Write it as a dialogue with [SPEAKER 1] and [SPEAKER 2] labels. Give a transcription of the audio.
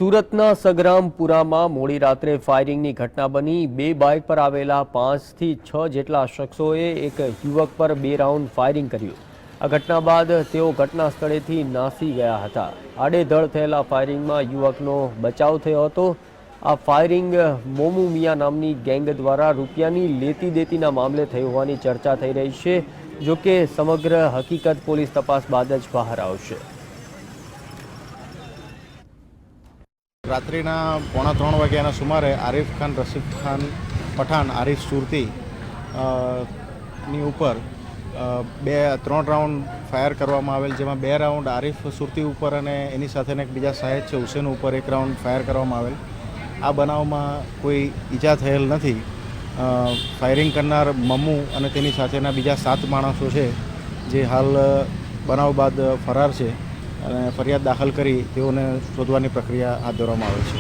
[SPEAKER 1] સુરતના સગરામપુરામાં મોડી રાત્રે ફાયરિંગની ઘટના બની। બે બાઇક પર આવેલા 5 થી 6 જેટલા શખ્સોએ એક યુવક પર 2 રાઉન્ડ ફાયરિંગ કર્યું। આ ઘટના બાદ તેઓ ઘટના સ્થળેથી નાસી ગયા હતા। આડેધડ થયેલા ફાયરિંગમાં યુવકનો બચાવ થયો હતો। આ ફાયરિંગ મોમુ મિયા નામની ગેંગ દ્વારા રૂપિયાની લેતી દેતીના મામલે થઈ હોવાની ચર્ચા થઈ રહી છે। જો કે સમગ્ર હકીકત પોલીસ તપાસ બાદ જ બહાર આવશે।
[SPEAKER 2] રાત્રિના 2:45 વાગ્યાના સુમારે આરિફ ખાન રશીદ ખાન પઠાણ આરિફ સુરતી ની ઉપર 3 રાઉન્ડ ફાયર કરવામાં આવેલ, જેમાં 2 રાઉન્ડ આરિફ સુરતી ઉપર અને એની સાથેના એક બીજા સાહેબ છે હુસેન ઉપર 1 રાઉન્ડ ફાયર કરવામાં આવેલ। આ બનાવમાં કોઈ ઈજા થયેલ નથી। ફાયરિંગ કરનાર મમ્મુ અને તેની સાથેના બીજા 7 માણસો છે, જે હાલ બનાવ બાદ ફરાર છે અને ફરિયાદ દાખલ કરી તેઓને શોધવાની પ્રક્રિયા હાથ ધરવામાં આવે છે।